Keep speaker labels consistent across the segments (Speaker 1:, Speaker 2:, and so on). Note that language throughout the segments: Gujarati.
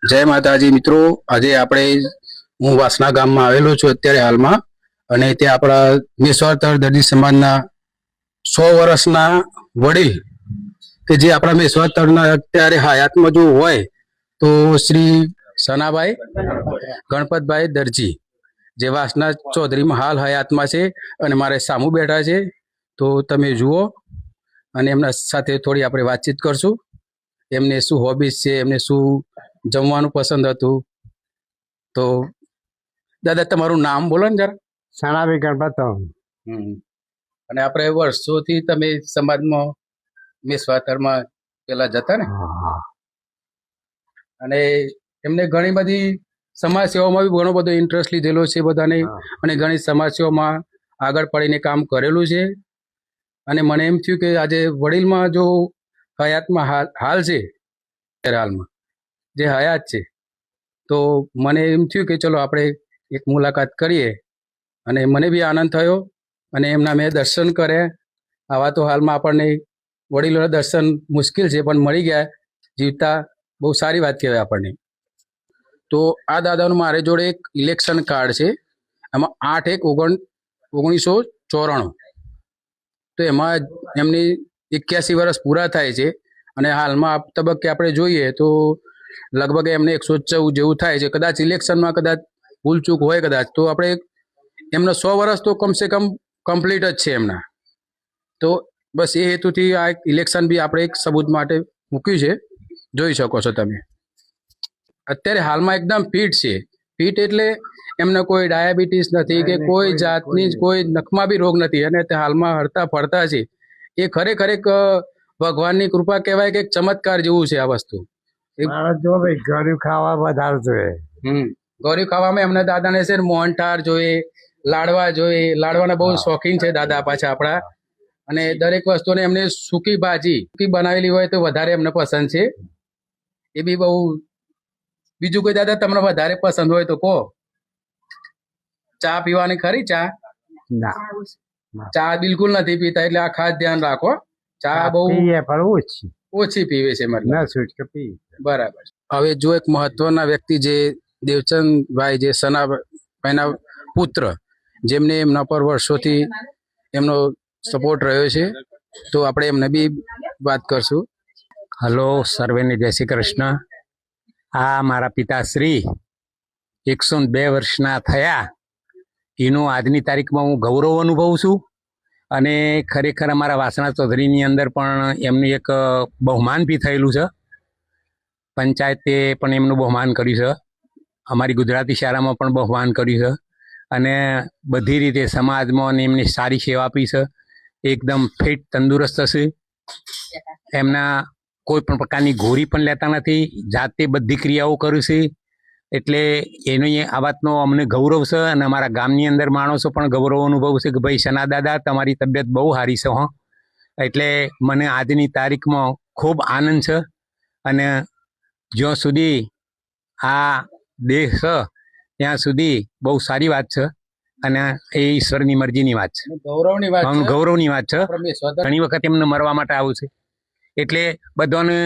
Speaker 1: જય માતાજી મિત્રો, આજે આપણે હું વાસણા ગામમાં આવેલો છું અત્યારે હાલમાં, અને ત્યાં આપણા મેશ્વાતર દર્દી સમાજના 100 વર્ષના વડીલ કે જે આપણા મેશ્વાતરના અત્યારે હયાતમાં જો હોય તો શ્રી સનાભાઈ ગણપતભાઈ દરજી, જે વાસણા ચૌધરીમાં હાલ હયાતમાં છે અને મારે સામું બેઠા છે. તો તમે જુઓ અને એમના સાથે થોડી આપણે વાતચીત કરશું. એમને શું હોબીઝ છે, એમને શું જમવાનું પસંદ હતું. તો દાદા તમારું નામ બોલો ને જરા.
Speaker 2: સનાભાઈ ગણપત.
Speaker 1: અને આપણે વર્ષોથી તમે સમાજમાં મેશ્વાતરમાં પેલા જતા ને, અને એમને ઘણી બધી સમાજ સેવામાં બી ઘણો બધો ઇન્ટરેસ્ટ લીધેલો છે બધાને, અને ઘણી સમાજ સેવામાં આગળ પડીને કામ કરેલું છે. અને મને એમ થયું કે આજે વડીલમાં જો હયાતમાં હાલ છે, હાલમાં જે હયાત છે, તો મને એમ થયું કે ચલો આપણે એક મુલાકાત કરીએ. અને મને બી આનંદ થયો અને એમના મેં દર્શન કર્યા. આવા તો હાલમાં આપણને વડીલોના દર્શન મુશ્કેલ છે, પણ મળી ગયા જીવતા, બહુ સારી વાત કહેવાય આપણને. તો આ દાદાનું મારી જોડે એક ઇલેક્શન કાર્ડ છે, એમાં 8/1/1994. તો એમાં એમની 81 વર્ષ પૂરા થાય છે. અને હાલમાં આ તબક્કે આપણે જોઈએ તો લગભગ એમને 114 જેવું થાય છે. કદાચ ઇલેક્શનમાં કદાચ ભૂલચૂક હોય કદાચ, તો આપણે એમના 100 વર્ષ તો કમસે કમ કમ્પ્લીટ જ છે એમના. તો બસ એ હેતુથી આ ઇલેક્શન બી આપણે એક સબૂત માટે મૂક્યું છે. જોઈ શકો છો તમે. અત્યારે હાલમાં એકદમ ફિટ છે. ફિટ એટલે એમને કોઈ ડાયાબિટીસ નથી કે કોઈ જાતની કોઈ નખમાં બી રોગ નથી, અને તે હાલમાં હરતા ફરતા છે. એ ખરેખર એક ભગવાનની કૃપા કહેવાય કે એક ચમત્કાર જેવું છે આ વસ્તુ.
Speaker 2: જો ભાઈ ગળ્યું ખાવા વધારે જોઈએ.
Speaker 1: ગળ્યું ખાવામાં એમના દાદાને છે મોહનથાળ જોઈએ, લાડવા જોઈએ. લાડવાના બહુ શોખીન છે દાદા પાછા આપણા. અને દરેક વસ્તુને એમને સૂકી ભાજી બનાવેલી હોય તો વધારે એમને પસંદ છે. એ બી બહુ. બીજું કોઈ દાદા તમને વધારે પસંદ હોય તો કહો. ચા પીવાની ખરી? ચા
Speaker 2: ના,
Speaker 1: ચા બિલકુલ નથી પીતા, એટલે આ ખાસ ધ્યાન રાખો. ચા બહુ ઓછી પીવે છે મતલબ. બરાબર. હવે જો એક મહત્વના વ્યક્તિ જે દેવચંદભાઈ, જે સનાભાઈના પુત્ર, જેમને એમના પર વર્ષોથી એમનો સપોર્ટ રહ્યો છે, તો આપણે એમને બી વાત કરશું.
Speaker 2: હલો સર્વેને જય શ્રી કૃષ્ણ. આ મારા પિતાશ્રી 102 વર્ષના થયા, એનું આજની તારીખમાં હું ગૌરવ અનુભવું છું. અને ખરેખર અમારા વાસણા ચૌધરીની અંદર પણ એમનું એક બહુમાન બી થયેલું છે. પંચાયતે પણ એમનું બહુમાન કર્યું છે, અમારી ગુજરાતી શાળામાં પણ બહુમાન કર્યું છે, અને બધી રીતે સમાજમાં અને એમની સારી સેવા આપી છે. એકદમ ફિટ તંદુરસ્ત છે. એમના કોઈ પણ પ્રકારની ગોળી પણ લેતા નથી, જાતે બધી ક્રિયાઓ કરે છે. એટલે એની આ વાતનો અમને ગૌરવ છે, અને અમારા ગામની અંદર માણસો પણ ગૌરવ અનુભવ છે કે ભાઈ સના દાદા તમારી તબિયત બહુ સારી છે. એટલે મને આજની તારીખમાં ખૂબ આનંદ છે. અને જ્યાં સુધી આ દેશ છે ત્યાં સુધી બહુ સારી વાત છે, અને એ ઈશ્વરની મરજીની વાત છે, ગૌરવની વાત છે. ઘણી વખત એમને મરવા માટે આવું છે. એટલે બધાને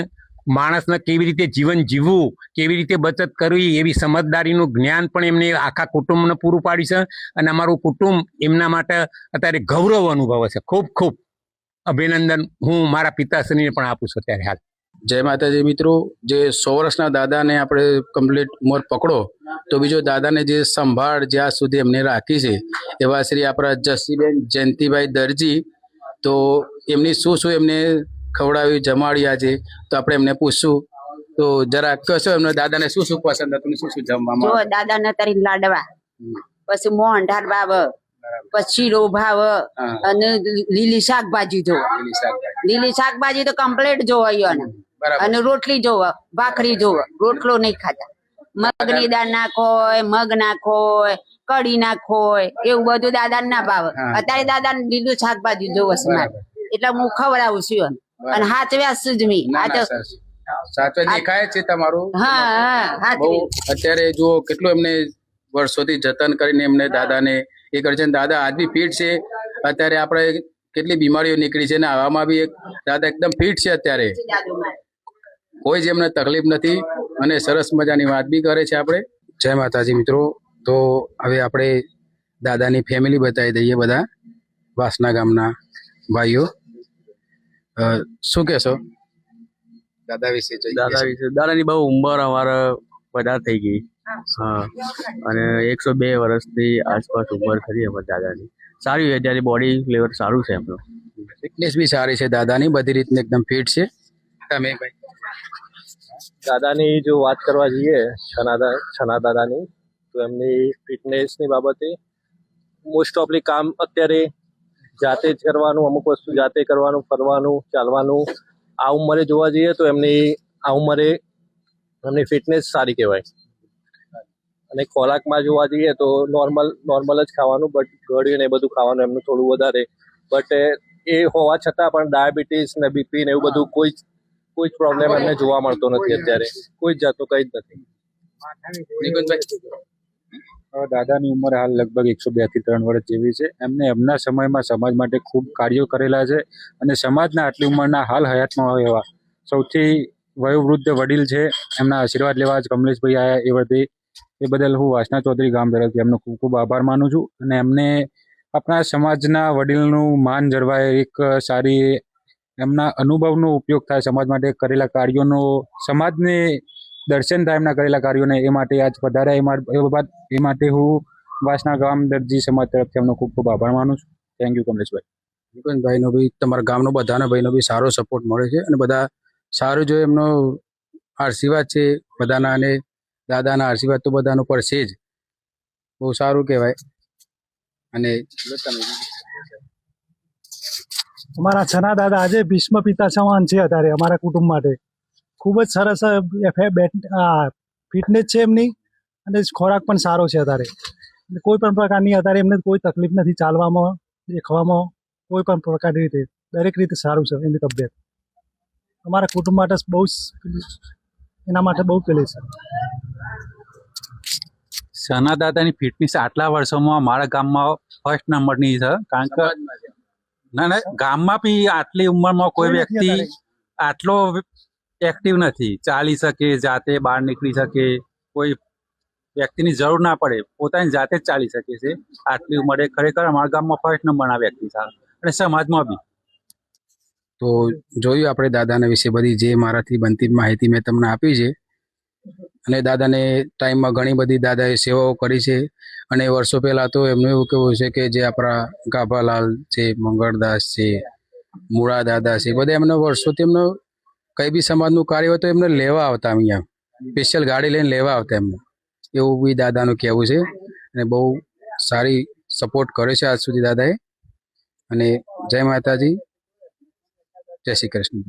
Speaker 2: માણસને કેવી રીતે જીવન જીવવું, કેવી રીતે બચત કરવી, એવી સમજદારીનું જ્ઞાન પણ એમને આખા કુટુંબને પૂરું પાડ્યું છે. અને અમારું કુટુંબ એમના માટે અત્યારે ગૌરવ અનુભવે છે. ખૂબ ખૂબ અભિનંદન હું મારા પિતાશ્રીને પણ આપું છું અત્યારે હાલ.
Speaker 1: જય માતાજી મિત્રો. જે 100 વર્ષના દાદાને આપણે કમ્પ્લીટ ઉંમર પકડો, તો બીજો દાદાને જે સંભાળ જ્યાં સુધી એમને રાખી છે, એવા શ્રી આપણા જસીબેન જયંતિભાઈ દરજી. તો એમની શું એમને ખવડાવી જમાડ્યા છે, તો આપણે એમને પૂછશું. તો જરા કશો એમના દાદાને શું પસંદ હતું, શું જમવામાં?
Speaker 3: જો દાદાને તારી લાડવા, પછી મોહનથાળ ભાવ, પછી શીરો ભાવ, અને લીલી શાકભાજી જો. લીલી શાકભાજી તો કમ્પ્લીટ જોવો, અને રોટલી જોવો, ભાખરી જોવો. રોટલો નહીં ખાતા. મગની દાળ નાખો, મગ નાખો, કઢી નાખો, એવું બધું દાદા ના ભાવ. અત્યારે દાદા લીલું શાકભાજી જોવો છે મારે, એટલે હું ખવડાવું છું. અને હાચવ્યા સુજમી
Speaker 1: સાચવે દેખાય છે તમારું. અત્યારે જુઓ કેટલું એમને વર્ષોથી જતન કરીને એમને દાદાને એ કરે છે. દાદા આજ બી ફિટ છે. અત્યારે આપણે કેટલી બીમારીઓ નીકળી છે, ને આવામાં બી દાદા એકદમ ફિટ છે અત્યારે. કોઈ જ એમને તકલીફ નથી. અને સરસ મજાની વાત બી કરે છે આપણે. જય માતાજી મિત્રો. તો હવે આપણે દાદાની ફેમિલી બતાવી દઈએ, બધા વાસના ગામના ભાઈઓ. શું કહેશો દાદા વિશે?
Speaker 4: દાદાની બહુ ઉંમર અમારે વધારે થઈ ગઈ. હા, અને 102 વર્ષની આસપાસ ઉંમર ખરી અમારા દાદાની. સારી છે, અત્યારે બોડી ફ્લેવર સારું છે એમનું.
Speaker 1: ફિટનેસ બી સારી છે દાદાની, બધી રીતને એકદમ ફિટ છે. તમે ભાઈ?
Speaker 5: દાદાની જો વાત કરવા જઈએ છના દાદાની, તો એમની ફિટનેસની બાબતે મોસ્ટ ઓફલી કામ અત્યારે જાતે જ કરવાનું, અમુક વસ્તુ જાતે કરવાનું, ફરવાનું, ચાલવાનું. આ ઉંમરે જોવા જઈએ તો આ ઉંમરે એમની ફિટનેસ સારી કહેવાય. અને ખોરાકમાં જોવા જઈએ તો નોર્મલ જ ખાવાનું, બટ ગળ્યું ને એ બધું ખાવાનું એમનું થોડું વધારે. બટ એ હોવા છતાં પણ ડાયાબિટીસ ને બીપી ને એવું બધું કોઈ જ પ્રોબ્લેમ એમને જોવા મળતો નથી અત્યારે. કોઈ જ જાતનું કંઈ જ નથી.
Speaker 6: દાદાની ઉંમર હાલ લગભગ 102 થી 3 વર્ષ જેવી છે. એમને એમના સમયમાં સમાજ માટે ખૂબ કાર્યો કરેલા છે અને સમાજના આટલી ઉંમરના હાલ હયાતમાં હોય એવા સૌથી વયોવૃદ્ધ વડીલ છે. એમના આશીર્વાદ લેવા જ કમલેશભાઈ આવ્યા એ બદલ હું વાસના ચૌધરી ગામ તરફથી એમનો ખૂબ ખૂબ આભાર માનું છું. અને એમને આપણા સમાજના વડીલનું માન જળવાય, એક સારી એમના અનુભવનો ઉપયોગ થાય, સમાજ માટે કરેલા કાર્યોનો સમાજને દર્શન થાય એમના કરેલા કાર્યોને, એ માટે આજ વધારે એ માટે હું વાસના ગામ દરજી સમાજ તરફથી એમનો ખૂબ ખૂબ આભાર માનું છું. થેન્ક યુ કમલેશભાઈ.
Speaker 1: ભાઈનો બી, તમારા ગામનો બધાના ભાઈનો બી સારો સપોર્ટ મળે છે અને બધા સારું જો એમનો આશીર્વાદ છે બધાના, અને દાદાના આશીર્વાદ તો બધાનો પર છે જ. બહુ સારું કહેવાય. અને
Speaker 7: અમારા છના દાદા આજે ભીષ્મ પિતા સમાન છે અત્યારે અમારા કુટુંબ માટે. ખૂબ જ સરસ ફિટનેસ છે એમની, અને ખોરાક પણ સારો છે અત્યારે. કોઈ પણ પ્રકારની અત્યારે એમને કોઈ તકલીફ નથી, ચાલવામાં, દેખવામાં, કોઈ પણ પ્રકારની રીતે દરેક રીતે સારું છે એમની તબિયત. અમારા કુટુંબ માટે બહુ એના માટે બહુ પેલી છે.
Speaker 8: સના દાદાની ફિટનેસ આટલા વર્ષોમાં મારા ગામમાં ફર્સ્ટ નંબરની છે. કારણ કે ના ગામમાં બી આટલી ઉંમરમાં કોઈ વ્યક્તિ આટલો એક્ટિવ નથી. ચાલી શકે, જાતે બહાર નીકળી શકે, કોઈ વ્યક્તિની જરૂર ના પડે, પોતાની જાતે જ ચાલી શકે છે આટલી ઉંમરે. ખરેખર અમારા ગામમાં ફર્સ્ટ નંબરના વ્યક્તિ છે અને સમાજમાં બી.
Speaker 1: તો જોયું આપણે દાદાના વિશે બધી જે મારાથી બનતી માહિતી મેં તમને આપી છે. અને દાદાને ટાઈમમાં ઘણી બધી દાદાએ સેવાઓ કરી છે. અને વર્ષો પહેલાં તો એમનું એવું કહેવું છે કે જે આપણા ગાભાલાલ છે, મંગળદાસ છે, મૂળા દાદા છે, બધા એમના વર્ષોથી એમનો કંઈ બી સમાજનું કાર્ય હોય તો એમને લેવા આવતા, અહીંયા સ્પેશિયલ ગાડી લઈને લેવા આવતા એમને. એવું બી દાદાનું કહેવું છે. અને બહુ સારી સપોર્ટ કરે છે આજ સુધી દાદાએ. અને જય માતાજી, જય શ્રી કૃષ્ણ.